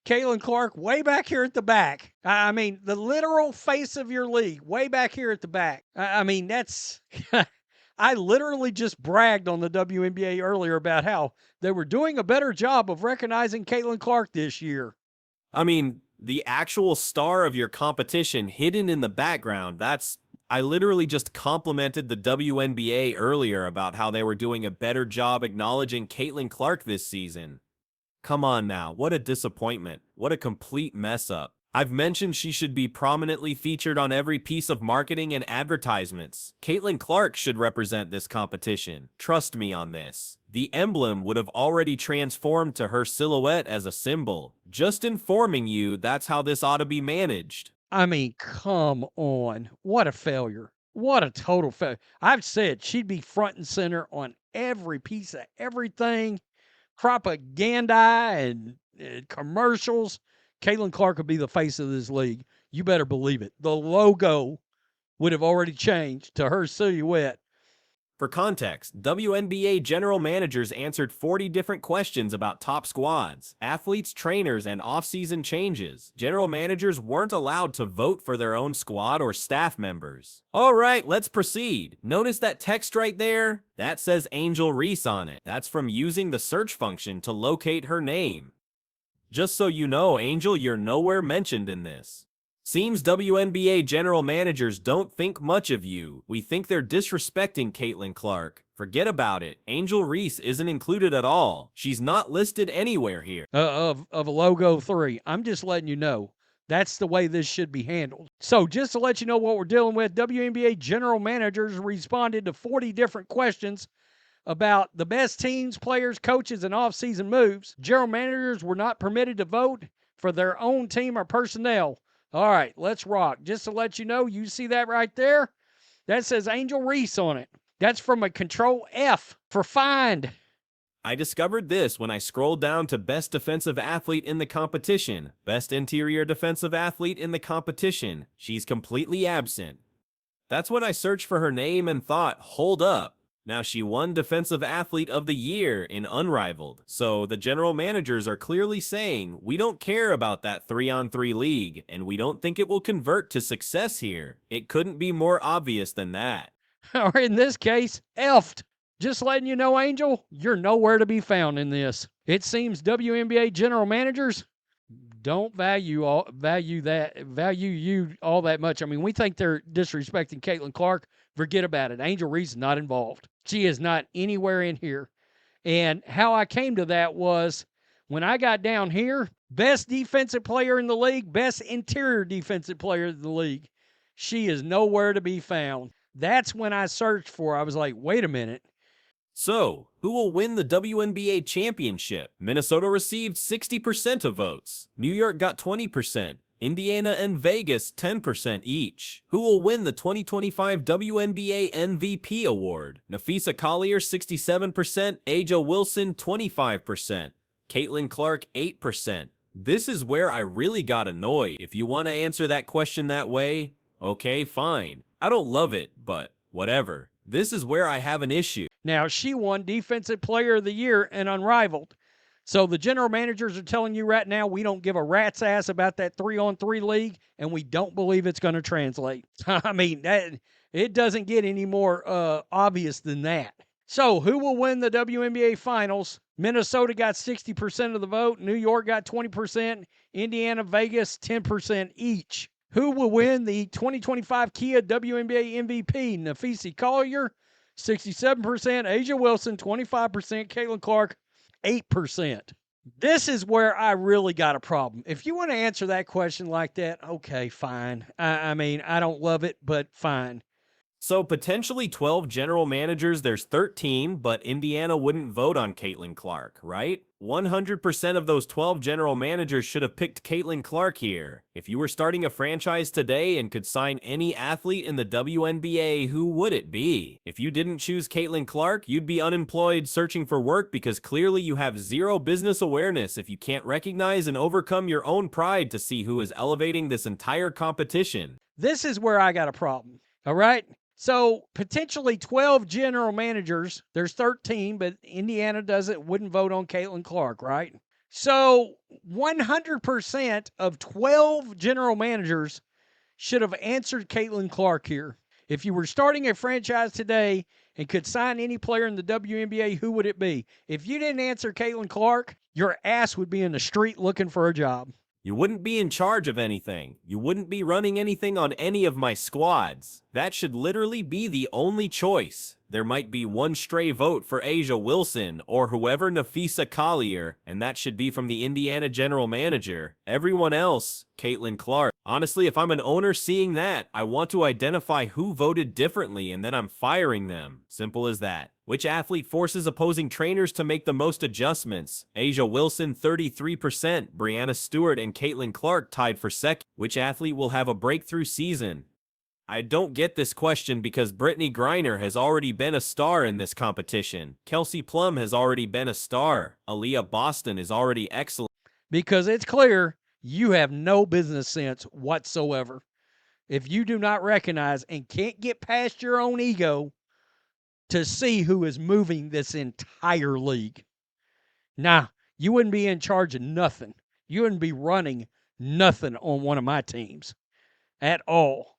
Caitlin Clark way back here at the back. I mean, the literal face of your league way back here at the back. I mean, that's I literally just bragged on the WNBA earlier about how they were doing a better job of recognizing Caitlin Clark this year. I mean, the actual star of your competition hidden in the background, I literally just complimented the WNBA earlier about how they were doing a better job acknowledging Caitlin Clark this season. Come on now, what a disappointment. What a complete mess up. I've mentioned she should be prominently featured on every piece of marketing and advertisements. Caitlin Clark should represent this competition. Trust me on this. The emblem would have already transformed to her silhouette as a symbol. Just informing you that's how this ought to be managed. I mean, come on. What a failure. What a total failure. I've said she'd be front and center on every piece of everything, propaganda and commercials. Caitlin Clark would be the face of this league. You better believe it. The logo would have already changed to her silhouette. For context, WNBA general managers answered 40 different questions about top squads, athletes, trainers, and off-season changes. General managers weren't allowed to vote for their own squad or staff members. All right, let's proceed. Notice that text right there? That says Angel Reese on it. That's from using the search function to locate her name. Just so you know, Angel, you're nowhere mentioned in this. Seems WNBA general managers don't think much of you. We think they're disrespecting Caitlin Clark. Forget about it. Angel Reese isn't included at all. She's not listed anywhere here. Of logo 3. I'm just letting you know. That's the way this should be handled. So just to let you know what we're dealing with, WNBA general managers responded to 40 different questions about the best teams, players, coaches, and off-season moves. General managers were not permitted to vote for their own team or personnel. All right, let's rock. Just to let you know, you see that right there? That says Angel Reese on it. That's from a Control F for find. I discovered this when I scrolled down to Best Defensive Athlete in the competition. Best Interior Defensive Athlete in the competition. She's completely absent. That's when I searched for her name and thought, hold up. Now she won Defensive Athlete of the Year in Unrivaled. So the general managers are clearly saying, we don't care about that 3-on-3 league, and we don't think it will convert to success here. It couldn't be more obvious than that. Or in this case, F'd. Just letting you know, Angel, you're nowhere to be found in this. It seems WNBA general managers don't value you all that much. I mean, we think they're disrespecting Caitlin Clark. Forget about it. Angel Reese is not involved. She is not anywhere in here. And how I came to that was when I got down here, best defensive player in the league, best interior defensive player in the league. She is nowhere to be found. That's when I searched for her. I was like, wait a minute. So, who will win the WNBA championship? Minnesota received 60% of votes. New York got 20%. Indiana and Vegas 10% each. Who will win the 2025 WNBA MVP award? Nafisa Collier 67%, Aja Wilson 25%, Caitlin Clark 8%. This is where I really got annoyed. If you want to answer that question that way, okay, fine. I don't love it, but whatever. This is where I have an issue. Now, she won Defensive Player of the Year and Unrivaled. So the general managers are telling you right now we don't give a rat's ass about that 3-on-3 league, and we don't believe it's going to translate. I mean, it doesn't get any more obvious than that. So who will win the WNBA Finals? Minnesota got 60% of the vote. New York got 20%. Indiana, Vegas, 10% each. Who will win the 2025 Kia WNBA MVP? Nafisa Collier, 67%. Aja Wilson, 25%. Caitlin Clark, 8%. This is where I really got a problem. If you want to answer that question like that, okay, fine. I mean, I don't love it, but fine. So potentially 12 general managers, there's 13, but Indiana wouldn't vote on Caitlin Clark, right? 100% of those 12 general managers should have picked Caitlin Clark here. If you were starting a franchise today and could sign any athlete in the WNBA, who would it be? If you didn't choose Caitlin Clark, you'd be unemployed searching for work because clearly you have zero business awareness if you can't recognize and overcome your own pride to see who is elevating this entire competition. This is where I got a problem, all right? So potentially 12 general managers. There's 13, but Indiana wouldn't vote on Caitlin Clark, right? So 100% of 12 general managers should have answered Caitlin Clark here. If you were starting a franchise today and could sign any player in the WNBA, who would it be? If you didn't answer Caitlin Clark, your ass would be in the street looking for a job. You wouldn't be in charge of anything. You wouldn't be running anything on any of my squads. That should literally be the only choice. There might be one stray vote for Asia Wilson or whoever Nafisa Collier, and that should be from the Indiana general manager. Everyone else, Caitlin Clark. Honestly, if I'm an owner seeing that, I want to identify who voted differently and then I'm firing them. Simple as that. Which athlete forces opposing trainers to make the most adjustments? Asia Wilson, 33%. Brianna Stewart and Caitlin Clark tied for second. Which athlete will have a breakthrough season? I don't get this question because Brittany Griner has already been a star in this competition. Kelsey Plum has already been a star. Aaliyah Boston is already excellent. Because it's clear you have no business sense whatsoever. If you do not recognize and can't get past your own ego to see who is moving this entire league. Nah, you wouldn't be in charge of nothing. You wouldn't be running nothing on one of my teams at all.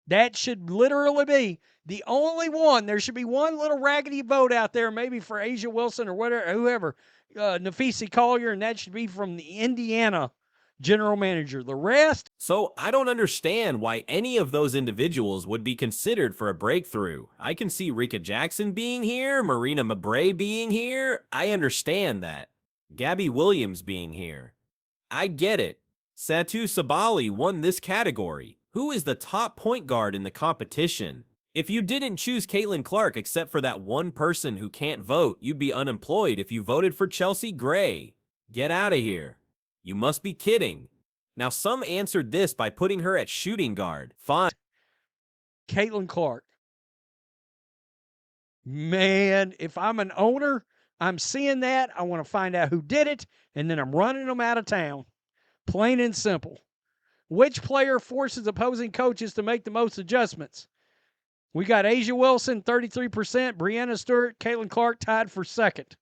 That should literally be the only one. There should be one little raggedy vote out there, maybe for Asia Wilson or whatever, whoever, Nafisi Collier, and that should be from the Indiana general manager. The rest. So I don't understand why any of those individuals would be considered for a breakthrough. I can see Rika Jackson being here, Marina Mabrey being here. I understand that. Gabby Williams being here. I get it. Satu Sabali won this category. Who is the top point guard in the competition? If you didn't choose Caitlin Clark except for that one person who can't vote, you'd be unemployed if you voted for Chelsea Gray. Get out of here. You must be kidding. Now, some answered this by putting her at shooting guard. Fine. Caitlin Clark. Man, if I'm an owner, I'm seeing that. I want to find out who did it, and then I'm running them out of town. Plain and simple. Which player forces opposing coaches to make the most adjustments? We got Asia Wilson, 33%. Brianna Stewart, Caitlin Clark tied for second.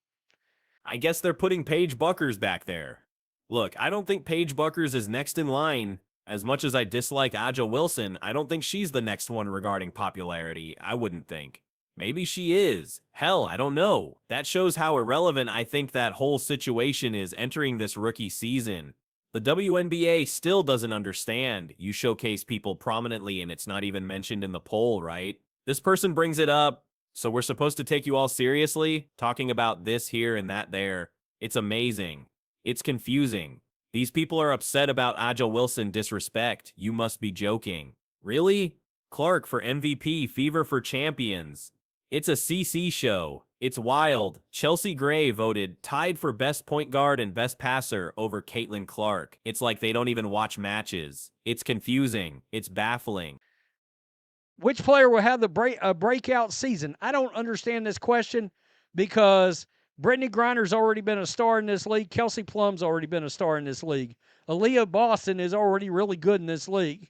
I guess they're putting Paige Buckers back there. Look, I don't think Paige Buckers is next in line. As much as I dislike Aja Wilson, I don't think she's the next one regarding popularity. I wouldn't think. Maybe she is. Hell, I don't know. That shows how irrelevant I think that whole situation is entering this rookie season. The WNBA still doesn't understand. You showcase people prominently and it's not even mentioned in the poll, right? This person brings it up, so we're supposed to take you all seriously? Talking about this here and that there. It's amazing. It's confusing. These people are upset about Aja Wilson disrespect. You must be joking. Really? Clark for MVP, Fever for champions. It's a CC show. It's wild. Chelsea Gray voted tied for best point guard and best passer over Caitlin Clark. It's like they don't even watch matches. It's confusing. It's baffling. Which player will have the breakout season? I don't understand this question because Brittany Griner's already been a star in this league. Kelsey Plum's already been a star in this league. Aaliyah Boston is already really good in this league.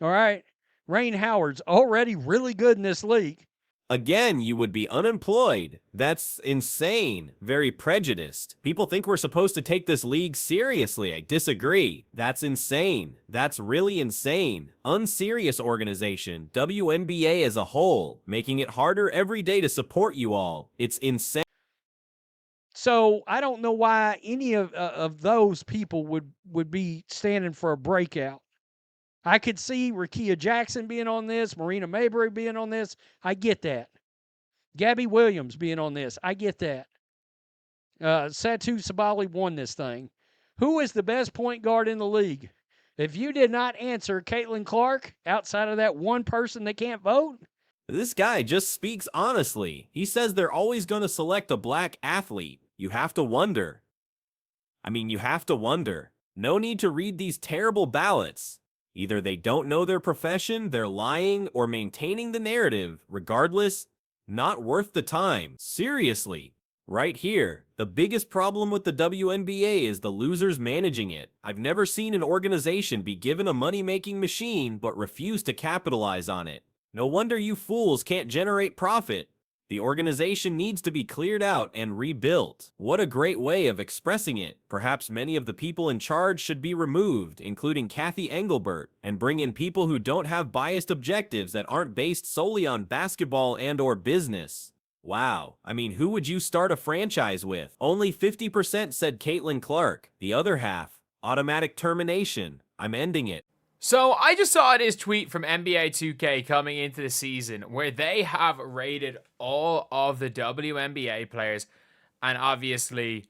All right? Rain Howard's already really good in this league. Again, you would be unemployed. That's insane. Very prejudiced. People think we're supposed to take this league seriously. I disagree. That's insane. That's really insane. Unserious organization. WNBA as a whole. Making it harder every day to support you all. It's insane. So I don't know why any of those people would be standing for a breakout. I could see Rickea Jackson being on this, Marina Mabrey being on this. I get that. Gabby Williams being on this. I get that. Satu Sabali won this thing. Who is the best point guard in the league? If you did not answer Caitlin Clark outside of that one person that can't vote. This guy just speaks honestly. He says they're always going to select a black athlete. You have to wonder. You have to wonder. No need to read these terrible ballots. Either they don't know their profession, they're lying, or maintaining the narrative. Regardless, not worth the time. Seriously. Right here, the biggest problem with the WNBA is the losers managing it. I've never seen an organization be given a money-making machine but refuse to capitalize on it. No wonder you fools can't generate profit. The organization needs to be cleared out and rebuilt. What a great way of expressing it. Perhaps many of the people in charge should be removed, including Kathy Engelbert, and bring in people who don't have biased objectives that aren't based solely on basketball and/or business. Wow, I mean, who would you start a franchise with? Only 50% said Caitlin Clark. The other half, automatic termination. I'm ending it. So I just saw this tweet from NBA 2K coming into the season where they have rated all of the WNBA players, and obviously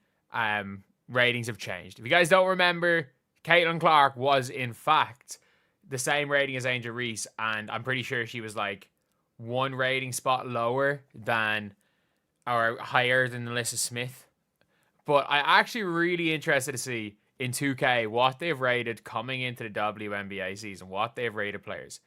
ratings have changed. If you guys don't remember, Caitlin Clark was in fact the same rating as Angel Reese, and I'm pretty sure she was like one rating spot lower than or higher than Alyssa Smith. But I actually really interested to see in 2K what they've rated coming into the WNBA season, what they've rated players.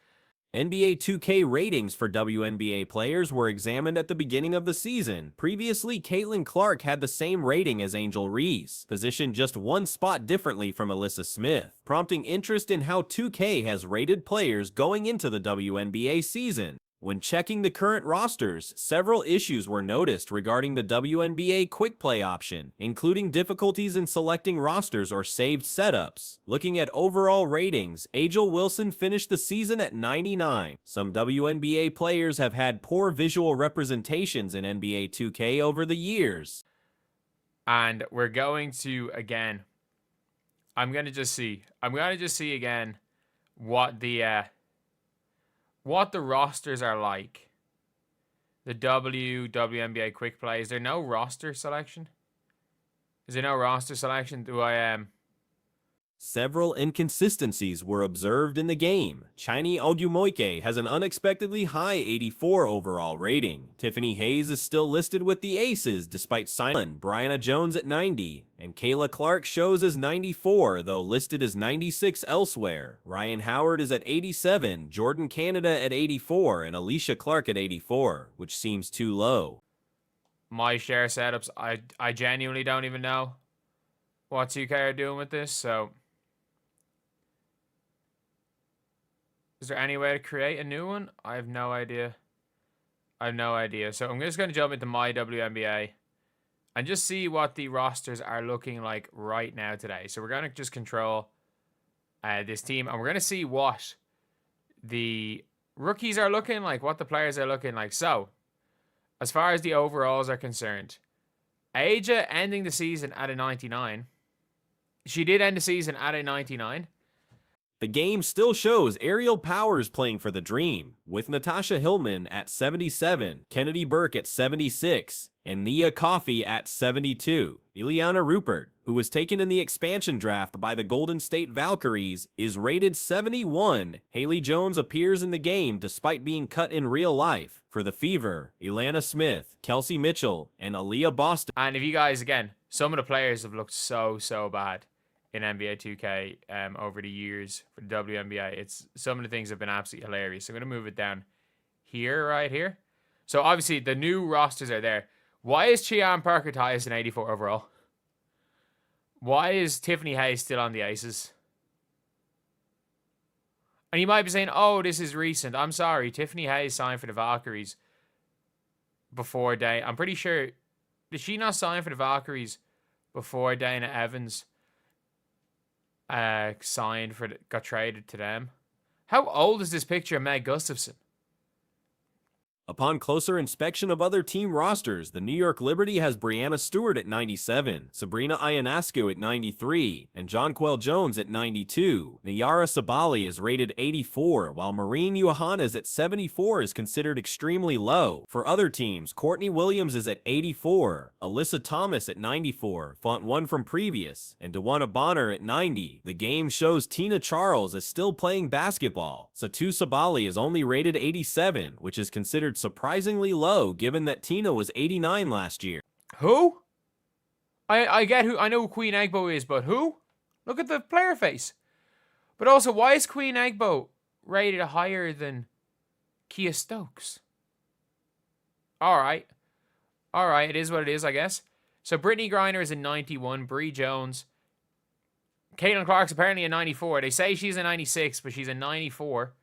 NBA 2K ratings for WNBA players were examined at the beginning of the season. Previously, Caitlin Clark had the same rating as Angel Reese, positioned just one spot differently from Alyssa Smith, prompting interest in how 2K has rated players going into the WNBA season. When checking the current rosters, several issues were noticed regarding the WNBA quick play option, including difficulties in selecting rosters or saved setups. Looking at overall ratings, Angel Wilson finished the season at 99. Some WNBA players have had poor visual representations in NBA 2K over the years. And we're going to, again, I'm going to just see again what the rosters are like. The WNBA quick play. Is there no roster selection? Do I Several inconsistencies were observed in the game. Chini Odumoike has an unexpectedly high 84 overall rating. Tiffany Hayes is still listed with the Aces despite signing Brianna Jones at 90, and Kayla Clark shows as 94, though listed as 96 elsewhere. Ryan Howard is at 87, Jordan Canada at 84, and Alicia Clark at 84, which seems too low. My share setups, I genuinely don't even know what 2K are doing with this, so is there any way to create a new one? I have no idea. So I'm just going to jump into my WNBA and just see what the rosters are looking like right now today. So we're going to just control this team, and we're going to see what the rookies are looking like, what the players are looking like. So as far as the overalls are concerned, Aja ending the season at a 99. She did end the season at a 99. The game still shows Aerial Powers playing for the Dream, with Natasha Hillman at 77, Kennedy Burke at 76, and Nia Coffey at 72. Ileana Rupert, who was taken in the expansion draft by the Golden State Valkyries, is rated 71. Haley Jones appears in the game despite being cut in real life. For the Fever, Ilana Smith, Kelsey Mitchell, and Aaliyah Boston. And if you guys, again, some of the players have looked so bad in NBA 2K over the years for the WNBA. It's some of the things have been absolutely hilarious. So I'm going to move it down here, right here. So obviously the new rosters are there. Why is Cheyanne Parker Tyus an 84 overall? Why is Tiffany Hayes still on the Aces? And you might be saying, oh, this is recent. I'm sorry. Tiffany Hayes signed for the Valkyries before Dana. I'm pretty sure. Did she not sign for the Valkyries before Dana Evans got traded to them? How old is this picture of Meg Gustafson? Upon closer inspection of other team rosters, the New York Liberty has Brianna Stewart at 97, Sabrina Ionescu at 93, and Jonquel Jones at 92. Nayara Sabali is rated 84, while Maureen Johannes at 74 is considered extremely low. For other teams, Courtney Williams is at 84, Alyssa Thomas at 94, font 1 from previous, and DeWanna Bonner at 90. The game shows Tina Charles is still playing basketball. Satu Sabali is only rated 87, which is considered surprisingly low given that Tina was 89 last year. Who? I get who. I know who Queen Egbo is, but who? Look at the player face. But also, why is Queen Egbo rated higher than Kia Stokes? Alright, it is what it is, I guess. So Brittany Griner is a 91, Bree Jones. Caitlin Clark's apparently a 94. They say she's a 96, but she's a 94.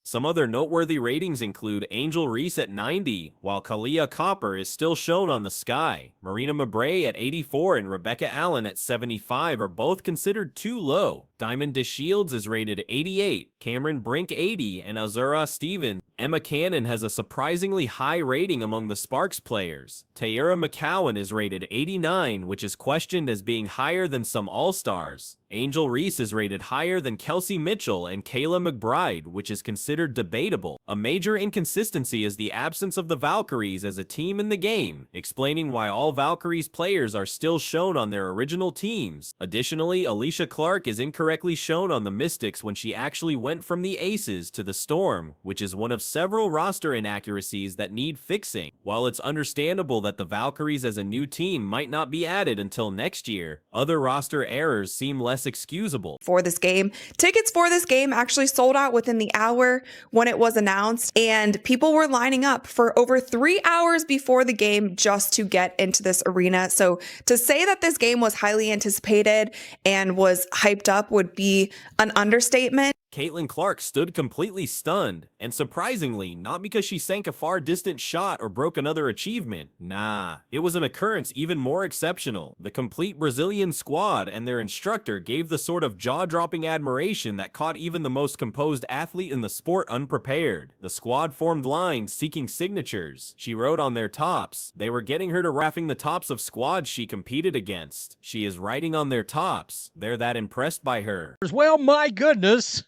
Some other noteworthy ratings include Angel Reese at 90, while Kalia Copper is still shown on the sky. Marina Mabrey at 84 and Rebecca Allen at 75 are both considered too low. Diamond DeShields is rated 88, Cameron Brink 80, and Azura Stevens. Emma Cannon has a surprisingly high rating among the Sparks players. Tyra McCowan is rated 89, which is questioned as being higher than some All-Stars. Angel Reese is rated higher than Kelsey Mitchell and Kayla McBride, which is considered debatable. A major inconsistency is the absence of the Valkyries as a team in the game, explaining why all Valkyries players are still shown on their original teams. Additionally, Alicia Clark is incorrectly shown on the Mystics when she actually went from the Aces to the Storm, which is one of several roster inaccuracies that need fixing. While it's understandable that the Valkyries as a new team might not be added until next year, other roster errors seem less excusable. For this game, tickets for this game actually sold out within the hour when it was announced, and people were lining up for over 3 hours before the game just to get into this arena. So to say that this game was highly anticipated and was hyped up would be an understatement. Caitlin Clark stood completely stunned, and surprisingly, not because she sank a far distant shot or broke another achievement. Nah, it was an occurrence even more exceptional. The complete Brazilian squad and their instructor gave the sort of jaw-dropping admiration that caught even the most composed athlete in the sport unprepared. The squad formed lines seeking signatures. She wrote on their tops. They were getting her to raffing the tops of squads she competed against. She is writing on their tops. They're that impressed by her. Well, my goodness.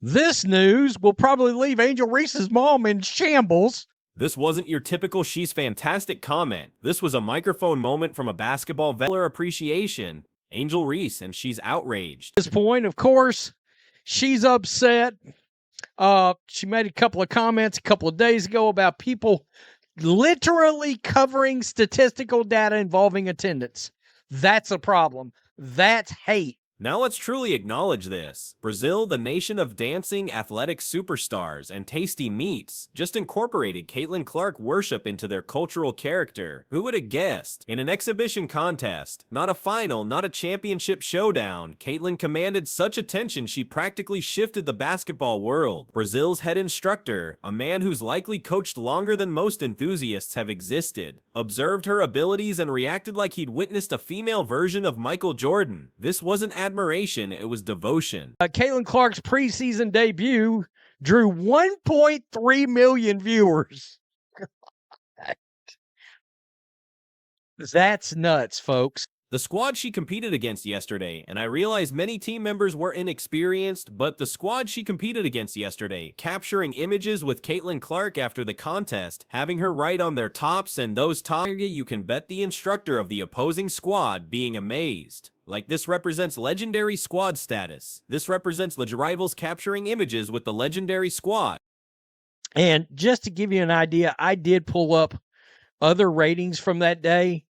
This news will probably leave Angel Reese's mom in shambles. This wasn't your typical "she's fantastic" comment. This was a microphone moment from a basketball veteran appreciation. Angel Reese, and she's outraged. At this point, of course, she's upset. She made a couple of comments a couple of days ago about people literally covering statistical data involving attendance. That's a problem. That's hate. Now let's truly acknowledge this. Brazil, the nation of dancing, athletic superstars, and tasty meats, just incorporated Caitlin Clark worship into their cultural character. Who would have guessed? In an exhibition contest, not a final, not a championship showdown, Caitlin commanded such attention she practically shifted the basketball world. Brazil's head instructor, a man who's likely coached longer than most enthusiasts have existed, observed her abilities and reacted like he'd witnessed a female version of Michael Jordan. This wasn't admiration, it was devotion. Caitlin Clark's preseason debut drew 1.3 million viewers. That's nuts, folks. The squad she competed against yesterday, and I realize many team members were inexperienced, but the squad she competed against yesterday, capturing images with Caitlin Clark after the contest, having her write on their tops, and those tops, you can bet the instructor of the opposing squad being amazed. Like, this represents legendary squad status. This represents the rivals capturing images with the legendary squad. And just to give you an idea, I did pull up other ratings from that day.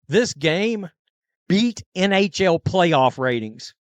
This game beat NHL playoff ratings.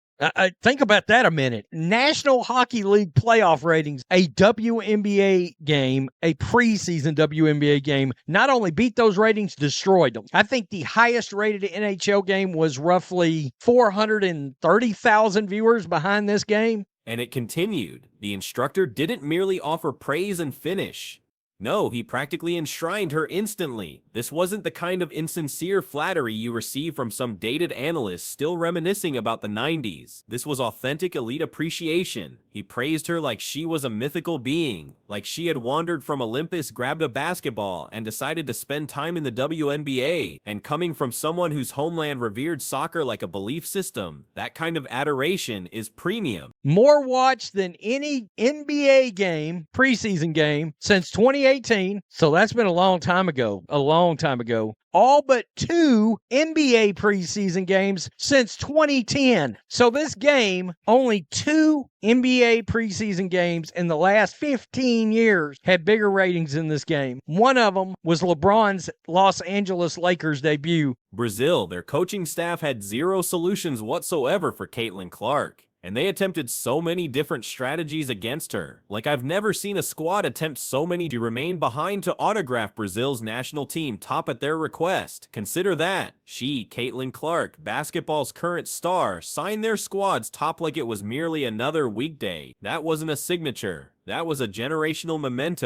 Think about that a minute. National Hockey League playoff ratings, a WNBA game, a preseason WNBA game, not only beat those ratings, destroyed them. I think the highest rated NHL game was roughly 430,000 viewers behind this game. And it continued. The instructor didn't merely offer praise and finish. No, he practically enshrined her instantly. This wasn't the kind of insincere flattery you receive from some dated analyst still reminiscing about the 90s. This was authentic elite appreciation. He praised her like she was a mythical being, like she had wandered from Olympus, grabbed a basketball, and decided to spend time in the WNBA. And coming from someone whose homeland revered soccer like a belief system, that kind of adoration is premium. More watched than any NBA game, preseason game, since 2018. So that's been a long time ago. All but 2 NBA preseason games since 2010. So this game, only 2 NBA preseason games in the last 15 years had bigger ratings than this game. One of them was LeBron's Los Angeles Lakers debut. Brazil, their coaching staff had zero solutions whatsoever for Caitlin Clark. And they attempted so many different strategies against her. Like, I've never seen a squad attempt so many to remain behind to autograph Brazil's national team top at their request. Consider that. She, Caitlin Clark, basketball's current star, signed their squads top like it was merely another weekday. That wasn't a signature. That was a generational memento.